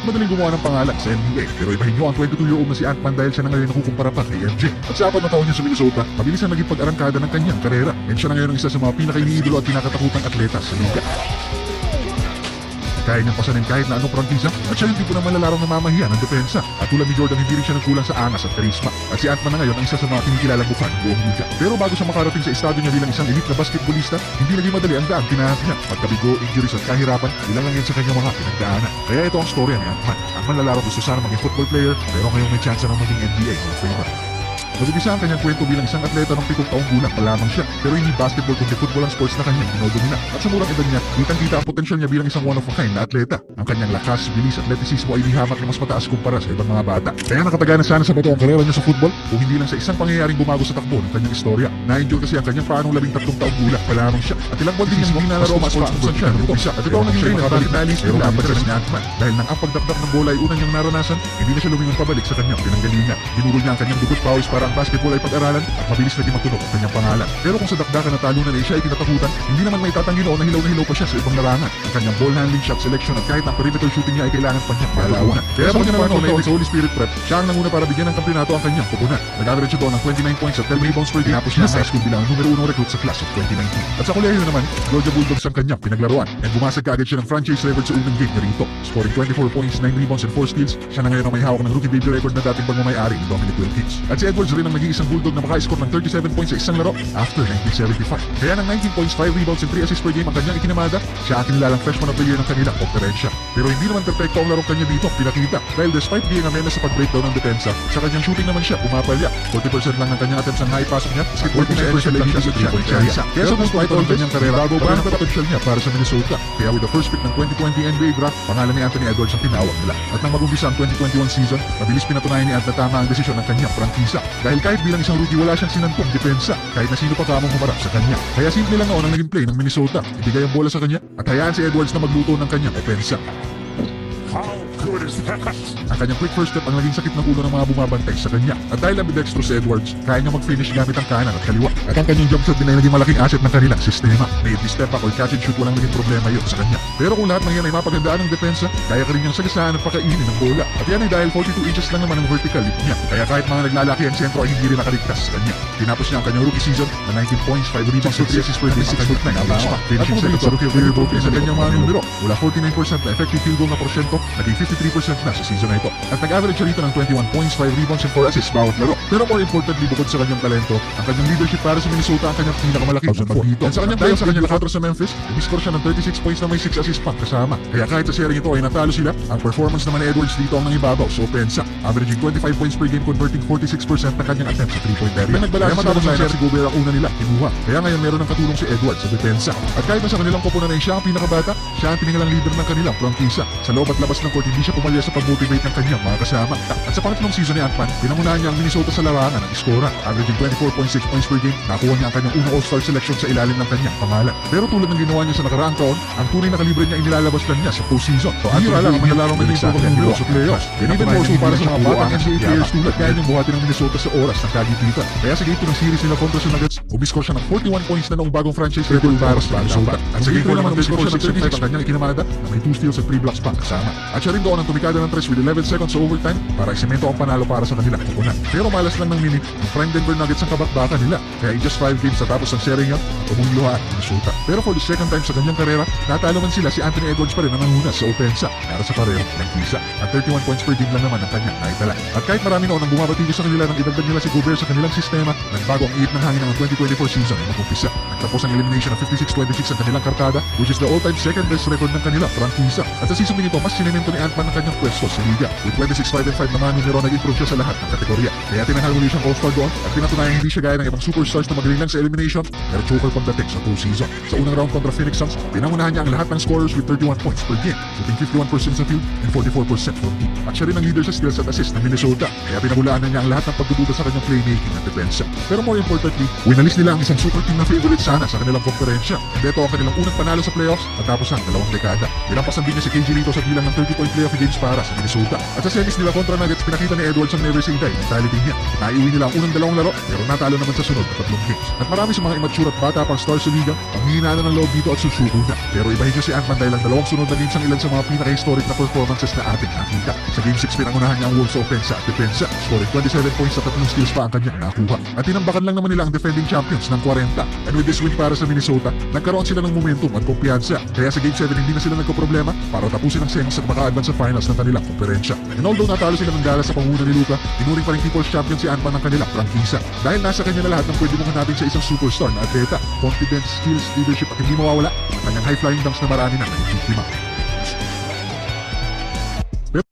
Madaling gumawa ng pangalan sa NBA, pero ibahin nyo ang 22-year-old na si Ant-Man dahil siya na ngayon nakukumpara pa kay MJ. At sa 4 na taon niya sa Minnesota, mabilis na naging pag-arangkada ng kanyang karera. And siya na ngayon ang isa sa mga pinaka-iniidolo at pinakatakutang atleta sa liga. Kaya niyang pasanin kahit na anong prangkisa at siya yung tipo ng malalarong namamahiya ng depensa. At tulad ni Jordan, hindi rin siya nagkulang sa angas at karisma. At si Ant-Man na ngayon ang isa sa mga kinikilalang bufan ng buong liga. Pero bago siya makarating sa estado niya bilang isang elite na basketballista, hindi naging madali ang daan tinahat niya. Pagkabigo, injuries at kahirapan, ilang lang yan sa kanyang mga pinagdaanan. Kaya ito ang storya ni Ant-Man. Ang manlalaro gusto sana maging football player, pero ngayong may chance na maging NBA Hall of Famer. Mag-umpisa ang kanyang kwento bilang isang atleta ng 7 taong gulang pa lamang siya, pero hindi basketball kundi football ang sports na kanyang dinodomina. At sa murang edad niya, kitang-kita ang potensyal niya bilang isang one-of-a-kind na atleta. Ang kanyang lakas, bilis, atletisismo ay dihamak na mas mataas kumpara sa ibang mga bata. Kaya nakataga na sana sa bato ang karera niya sa football, kung hindi lang sa isang pangyayaring bumago sa takbo ng kanyang istorya. Na-enjoy kasi ang kanyang paanong 13 taong gulang pa lamang siya, at ilang buwan din niya nilalaro mas sports siya ng umpisa. At ito ang naging rin nakabalik na alis pero dapat siya ni Ant-Man. Dahil nang ang pagdakdak ng bola ay unang niyang naranasan, hindi na siya lumingon pabalik sa kanyang pinanggalingan. Dinurol niya ang kanyang dugot pawis para ang basketball ay pag-aralan at mabilis na dimatunog ang kanyang pangalan. Pero kung sa dakdakan na talunan ay siya ay kinatakutan, hindi naman may tatanggi noon na hilaw pa siya sa ibang larangan. Ang kanyang ball handling, shot selection at kahit ang perimeter shooting niya ay kailangan pa niyang malalawan. Kaya sa kanyang panahon na sa Holy Spirit Prep, siya ang nanguna para bigyan ng kampeonato ang kanyang pupunan. Nag-average doon ng 29 points at 10 rebounds per game. Tapos siya sa high school bilang numero 1 recruit sa class of 2019. At sa kolehiyo naman, Georgia Bulldogs ang kanyang pinaglaruan. And bumasag kaagad siya ng franchise record sa unang game niya rito. Scoring 24 points, 9 rebounds and 4 steals, siya na ngayon ang may hawak ng rookie debut record na dating pagmamayari ni Dominic Wilkins. At si Edwards rin ang nag-iisang Bulldog na maka-score ng 37 points sa isang laro after 1975. Kaya ng 19 points, 5 rebounds and 3 assists per game ang kanyang ikinamada, siya ang kinilalang freshman of the year ng kanilang konferensya. Pero hindi naman perfecto ang larong kanya dito, pinakita. Dahil despite being a menace sa pag-breakdown ng depensa, sa kanyang shooting naman siya pumapalya. 40% lang ng kanyang attempts ang naipasok niya, at 49% lang siya sa 3-point area. Kaya sa despite all kanyang karera, bago pa ang potential niya para sa Minnesota. Kaya with the first pick ng 2020 NBA draft, pangalan ni Anthony Edwards ang tinawag nila. At nang mag-umpisa ang 2021 season, mabilis pinatunayan ni Ant na tama ang desisyon ng kanyang prangkisa. Dahil kahit bilang isang rookie, wala siyang sinantong depensa, kahit na sino pa kamong humarap sa kanya. Kaya simple lang noon ang naging play ng Minnesota. Ibigay ang bola sa kanya at hayaan si Edwards na magluto ng kanyang opensa. How good is that? Ang kanyang quick first step ang naging sakit ng ulo ng mga bumabantay sa kanya. At dahil ambidextrous si Edwards, kaya niya mag-finish gamit ang kanan at kaliwa. At ang kanyang jump shot din ay naging malaking asset ng kanilang sistema. May it step back or catch and shoot, walang naging problema yun sa kanya. Pero kung lahat ng yan ay mapagandaan ng depensa, kaya ka rin niyang sagasaan at pakainin ng bola. At yan ay dahil 42 inches lang naman ang vertical leap niya. Kaya kahit mga naglalaki ang sentro ay hindi rin nakaligtas sa kanya. Tinapos niya ang kanyang rookie season na 19 points, 5 rebounds, 3 assists per game, 6'9" average. Finishing second sa rookie of the year vote sa kanyang mga numero. Mula 49% na effective field goal na porsyento, naging 53% na sa season na ito. At nag-average siya rito ng 21 points, 5 rebounds, and 4 assists bawat laro. Pero more importantly, bukod sa kanyang talento, ang kanyang leadership para sa Minnesota ang kanyang pinakamalaking support dito. At sa kanyang playoff sa kanyang nakatro sa Memphis, nag-score siya ng 36 points na may 6 assists pang kasama. Kaya kahit sa serie ito ay natalo sila, ang performance naman ni Edwards dito ang nangibabaw sa opensa. Averaging 25 points per game, converting 46% ng kanyang attempts sa 3-point area. Kaya nagbalanse sa matapos ng serie, si Gobert ang una nila kinuha. Kaya ngayon meron ng katulong si Edwards sa depensa. At kahit na sa kanilang koponan ay siya ang pinakabata, siya ang pinangalang leader ng kanilang prangkisa. Sa loob at labas ng court, hindi siya pumalya sa pag-motivate ng kanyang mga kasama. At sa pangatlong season ni Ant-Man, pinangunahan niya ang Minnesota sa larangan ng iskora. Averaging 24.6 points per game, nakuha niya ang kanyang unang All-Star selection sa ilalim ng kanyang pangalan. Pero tulad ng ginawa niya sa nakaraang taon, ang tunay na kalibre niya inilalabas lang niya sa postseason. Bihira lang ang manalarong nag-improve ang numero sa playoffs. And even more so para sa mga batang NBA players tulad kaya niyang buhatin ng Minnesota sa oras ng kagipitan. Kaya sa game 2 ng series nila kontra sa Nuggets, umiscore siya ng 41 points na noong bagong franchise record para sa Minnesota. At sa game 4 naman umiscore siya ng 36 ang kanyang ikinamada na may 2 steals at 3 blocks pang kasama. At siya rin doon ang tumikada ng 3 with 11 seconds sa overtime para isemento ang panalo para sa kanilang kupunan. Pero malas lang ng minute, ang prime Denver Nuggets ang kabakbakan nila. Kaya in just 5 games natapos ang serye niya at umuluha at Minnesota. Pero for the second time sa kanyang karera, natalo man sila, si Anthony Edwards pa rin ang nanguna sa opensa para sa pareho ng kisa. At 31 points per game lang naman ang kanyang naitala. At kahit marami noon ang bumabatigo sa kanila nang idagdag nila si Gobert sa kanilang sistema, nagbago ang iit ng hangin ng 2024 season ay mag-umpisa. Nagtapos ang elimination ng 56-26 ang kanilang kartada, which is the all-time second best record ng kanila prangkisa. At sa season nito, mas sinemento ni Ant-Man ang kanyang pwesto sa liga. With 26-5-5 naman numero, nag-improve siya sa lahat ng kategorya. Kaya tinanghal muli siyang all-star doon at pinatunayan hindi siya gaya ng ibang superstars na magaling lang sa elimination, pero choker pagdating sa postseason. Sa unang round kontra Phoenix Suns, pinangunahan niya ang lahat ng scorers with 31 points per game, shooting 51% sa field and 44% from deep. At siya rin ang leader sa steals at assists ng Minnesota, kaya pinabulaan na niya ang lahat ng pagdududa sa kanyang playmaking at depensa. Pero more importantly, winalis nila ang isang super team na favorite sana sa kanilang konferensya. And ito ang kanilang unang panalo sa playoffs at tapos ang 2 dekada. Nilampasan din niya si KG Rito sa bilang ng 30-point playoff games para sa Minnesota. At sa semis nila kontra Nuggets, pinakita ni Edwards ang never say die mentality niya. Naiuwi nila ang unang dalawang laro pero natalo naman sa sunod na tatlong games. At marami sa mga immature at bata pang stars sa liga ang hihina na ng loob dito at susuko na. Pero ibahin niyo si Ant-Man dahil ang dalawang sunod na games ang ilan sa mga pinaka-historic na performances na ating nakita. Sa Game 6 pinangunahan niya ang Wolves sa offense at depensa, scoring 27 points at 3 steals pa ang kanyang nakuha. At tinambakan lang naman nila ang defending champions ng 40. And with this win para sa Minnesota, nagkaroon sila ng momentum at kumpiyansa. Kaya sa Game 7 hindi na sila nagkaproblema para tapusin ang semis at maka-advance sa finals ng kanilang komperensya. And although natalo sila ng Dallas sa panguna ni Luka, inuring pa rin People's Champion si Ant-Man ng kanilang prangkisa. Dahil nasa kanya na lahat ng pwede mong hanapin sa isang superstar na atleta, confidence, skills, leadership at hindi mawawala ang kanyang high-flying dunks na marami na nagtitima.